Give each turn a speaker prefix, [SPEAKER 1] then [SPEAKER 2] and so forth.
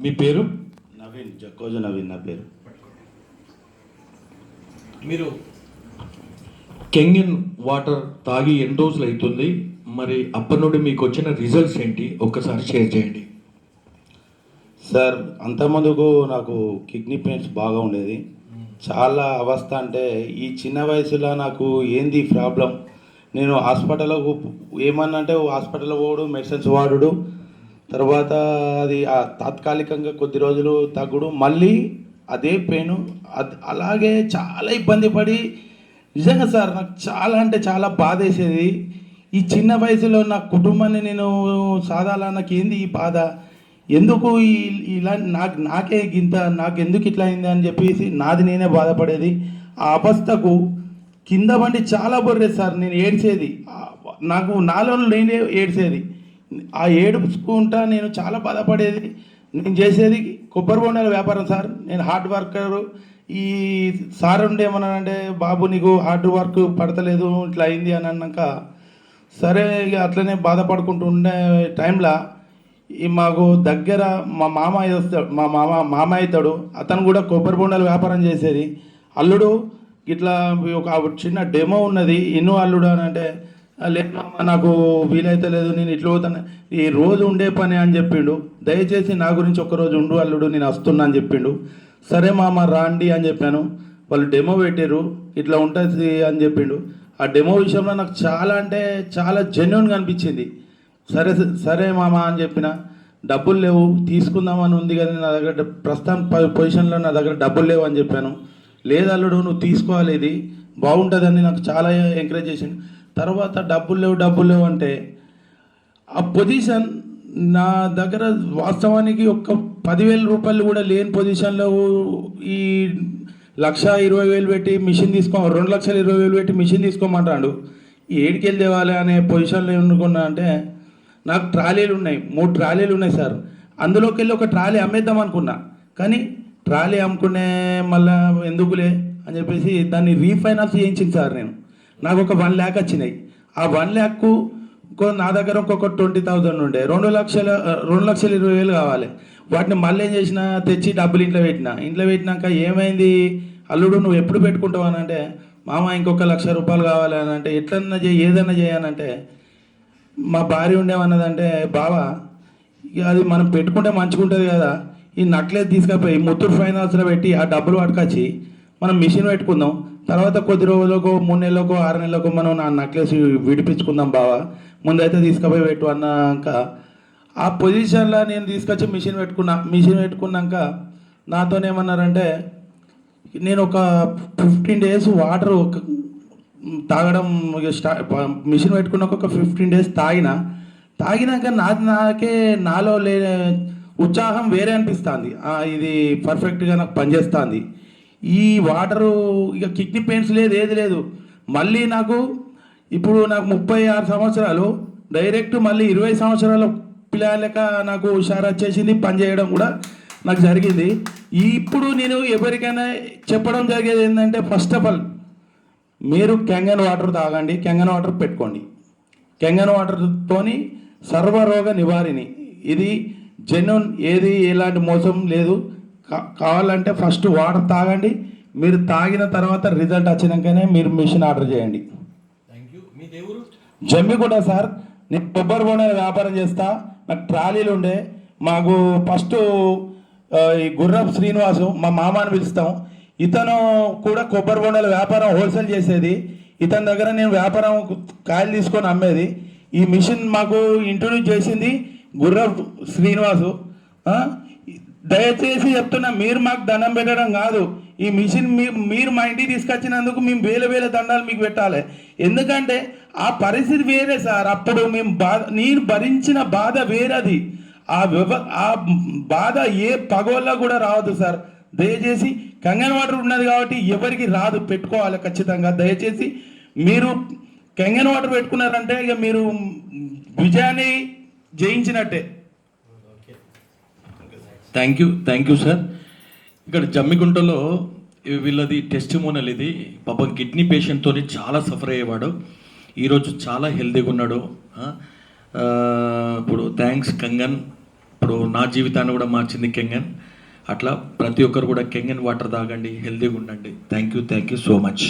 [SPEAKER 1] మీ పేరు?
[SPEAKER 2] నవీన్, జక్కోజు నవీన్ నా పేరు.
[SPEAKER 1] మీరు కెంగన్ వాటర్ తాగి ఎన్ని రోజులు అవుతుంది? మరి అప్పటి నుండి మీకు వచ్చిన రిజల్ట్స్ ఏంటి? ఒక్కసారి షేర్ చేయండి.
[SPEAKER 2] సార్, అంతకుముందుకు నాకు కిడ్నీ పెయిన్స్ బాగా ఉండేది. చాలా అవస్థ. అంటే ఈ చిన్న వయసులో నాకు ఏంది ప్రాబ్లం, నేను హాస్పిటల్కు ఏమన్నా అంటే హాస్పిటల్ పోడు, మెడిసిన్స్ వాడుడు, తర్వాత అది తాత్కాలికంగా కొద్ది రోజులు తగ్గుడు, మళ్ళీ అదే పెయిన్. అలాగే చాలా ఇబ్బంది పడి, నిజంగా సార్ నాకు చాలా అంటే చాలా బాధ వేసేది. ఈ చిన్న వయసులో నా కుటుంబాన్ని నేను సాధారణ నాకు ఏంది ఈ బాధ, ఎందుకు ఇలా నాకే నాకు ఎందుకు ఇట్లా అయింది అని చెప్పేసి నాది నేనే బాధపడేది. ఆ అవస్థకు కింద బండి చాలా బొర్రేది సార్. నేను ఏడ్చేది, నాకు నాలో నేనే ఏడ్చేది. ఆ ఏడుపుకుంటా నేను చాలా బాధపడేది. నేను చేసేది కొబ్బరి బొండాల వ్యాపారం సార్. నేను హార్డ్ వర్కర్. ఈ సార్ ఉండేమన్నానంటే, బాబు నీకు హార్డ్ వర్క్ పడతలేదు ఇట్లా అయింది అని అన్నాక, సరే ఇక అట్లనే బాధపడుకుంటూ ఉండే టైంలో ఈ మాకు దగ్గర మా మామయ్య వస్తాడు, మామ అవుతాడు. అతను కూడా కొబ్బరి బొండాల వ్యాపారం చేసేది. అల్లుడు ఇట్లా ఒక చిన్న డెమో ఉన్నది, ఇన్ను అల్లుడు అని అంటే, లేదు మామ నాకు వీలైతే లేదు, నేను ఇట్లా పోతాను, ఈ రోజు ఉండే పని అని చెప్పిండు. దయచేసి నా గురించి ఒక్కరోజు ఉండు అల్లుడు, నేను వస్తున్నా అని చెప్పిండు. సరే మామ రాండి అని చెప్పాను. వాళ్ళు డెమో పెట్టారు, ఇట్లా ఉంటుంది అని చెప్పిండు. ఆ డెమో విషయంలో నాకు చాలా అంటే చాలా జెన్యున్గా అనిపించింది. సరే సరే మామ అని చెప్పిన. డబ్బులు లేవు, తీసుకుందామని ఉంది కానీ నా దగ్గర ప్రస్తుతం పొజిషన్లో నా దగ్గర డబ్బులు లేవు అని చెప్పాను. లేదు అల్లుడు నువ్వు తీసుకోవాలి, ఇది బాగుంటుందని నాకు చాలా ఎంకరేజ్ చేసిండు. తర్వాత డబ్బులు లేవు అంటే, ఆ పొజిషన్ నా దగ్గర వాస్తవానికి ఒక్క 10,000 రూపాయలు కూడా లేని పొజిషన్లో ఈ 1,20,000 పెట్టి మిషన్ 2,20,000 పెట్టి మిషన్ తీసుకోమంటాడు. ఏడికెళ్ళి తేవాలి అనే పొజిషన్లో ఎన్నుకున్నా అంటే, నాకు ట్రాలీలు ఉన్నాయి, 3 ట్రాలీలు ఉన్నాయి సార్. అందులోకి వెళ్ళి ఒక ట్రాలీ అమ్మేద్దాం అనుకున్నా, కానీ ట్రాలీ అమ్ముకునే మళ్ళీ ఎందుకులే అని చెప్పేసి దాన్ని రీఫైనాన్స్ చేయించింది సార్. నాకు ఒక 1 lakh వచ్చినాయి. ఆ 1 lakh నా దగ్గర ఇంకొక 20,000 ఉండే, 2,20,000 కావాలి. వాటిని మళ్ళీ ఏం చేసిన, తెచ్చి డబ్బులు ఇంట్లో పెట్టినాక ఏమైంది అల్లుడు నువ్వు ఎప్పుడు పెట్టుకుంటావు అని అంటే, మామ ఇంకొక 1,00,000 రూపాయలు కావాలి అని అంటే, ఎట్లన్నా చేయి ఏదన్నా చేయనంటే, మా భార్య ఉండేమన్నదంటే, బావా ఇక అది మనం పెట్టుకుంటే మంచిగా ఉంటుంది కదా, ఈ నక్లెస్ తీసుకుపోయి ముత్తూట్ ఫైనాన్స్లో పెట్టి ఆ డబ్బులు పట్టుకొచ్చి మనం మిషన్ పెట్టుకుందాం, తర్వాత కొద్ది రోజులకు 3 నెలలకు 6 నెలలకు మనం నా నక్లెస్ విడిపించుకుందాం బావా, ముందైతే తీసుకుపోయి పెట్టు అన్నాక, ఆ పొజిషన్లో నేను తీసుకొచ్చి మిషన్ పెట్టుకున్నాక నాతోనేమన్నారంటే, నేను ఒక 15 days వాటర్ తాగడం మిషన్ పెట్టుకున్నాక ఒక 15 days తాగినాక నాకే నాలో ఉత్సాహం వేరే అనిపిస్తుంది. ఇది పర్ఫెక్ట్గా నాకు పనిచేస్తుంది. ఈ వాటరు ఇక కిడ్నీ పెయిన్స్ లేదు, ఏది లేదు. మళ్ళీ ఇప్పుడు నాకు 36 సంవత్సరాలు, డైరెక్ట్ మళ్ళీ 20 సంవత్సరాల పిల్లలక నాకు హుషారు వచ్చేసింది. పని చేయడం కూడా నాకు జరిగింది. ఇప్పుడు నేను ఎవరికైనా చెప్పడం జరిగేది ఏంటంటే, ఫస్ట్ ఆఫ్ ఆల్ మీరు కెంగన్ వాటర్ తాగండి, కెంగన్ వాటర్ పెట్టుకోండి. కెంగన్ వాటర్తోని సర్వరోగ నివారిణి, ఇది జెన్యున్, ఏది ఎలాంటి మోసం లేదు. కావాలంటే ఫస్ట్ వాటర్ తాగండి, మీరు తాగిన తర్వాత రిజల్ట్ వచ్చినాకనే మీరు మిషన్ ఆర్డర్ చేయండి.
[SPEAKER 1] Thank you. మీ దేవుడు?
[SPEAKER 2] జమ్మిగుంట సార్. నేను కొబ్బరి బొండాల వ్యాపారం చేస్తా. నాకు ట్రాలీలు ఉండే. మాకు ఫస్ట్ ఈ గుర్రపు శ్రీనివాసు మా మామ అని పిలుస్తాం, ఇతను కూడా కొబ్బరి బొండాల వ్యాపారం హోల్సేల్ చేసేది. ఇతని దగ్గర నేను వ్యాపారం కాయలు తీసుకొని అమ్మేది. ఈ మిషన్ మాకు ఇంట్రొడ్యూస్ చేసింది గుర్రపు శ్రీనివాసు. దయచేసి చెప్తున్నా, మీరు మాకు దండం పెట్టడం కాదు, ఈ మిషన్ మీరు మా ఇంటికి తీసుకొచ్చినందుకు మేము వేల దండాలు మీకు పెట్టాలి. ఎందుకంటే ఆ పరిస్థితి వేరే సార్. అప్పుడు మేము నేను భరించిన బాధ వేరేది. ఆ బాధ ఏ పగోళ్ళ కూడా రావద్దు సార్. దయచేసి కంగన్ వాటర్ ఉన్నది కాబట్టి ఎవరికి రాదు, పెట్టుకోవాలి ఖచ్చితంగా. దయచేసి మీరు కంగన్ వాటర్ పెట్టుకున్నారంటే ఇక మీరు విజయాన్ని జయించినట్టే.
[SPEAKER 1] Thank you sir. ఇక్కడ జమ్మిగుంటలో వీళ్ళది టెస్టిమోనల్. ఇది పాపం కిడ్నీ పేషెంట్తో చాలా సఫర్ అయ్యేవాడు, ఈరోజు చాలా హెల్తీగా ఉన్నాడు. ఇప్పుడు థ్యాంక్స్ కంగన్ ఇప్పుడు నా జీవితాన్ని కూడా మార్చింది కెంగన్. అట్లా ప్రతి ఒక్కరు కూడా కెంగన్ వాటర్ తాగండి, హెల్తీగా ఉండండి. Thank you so much.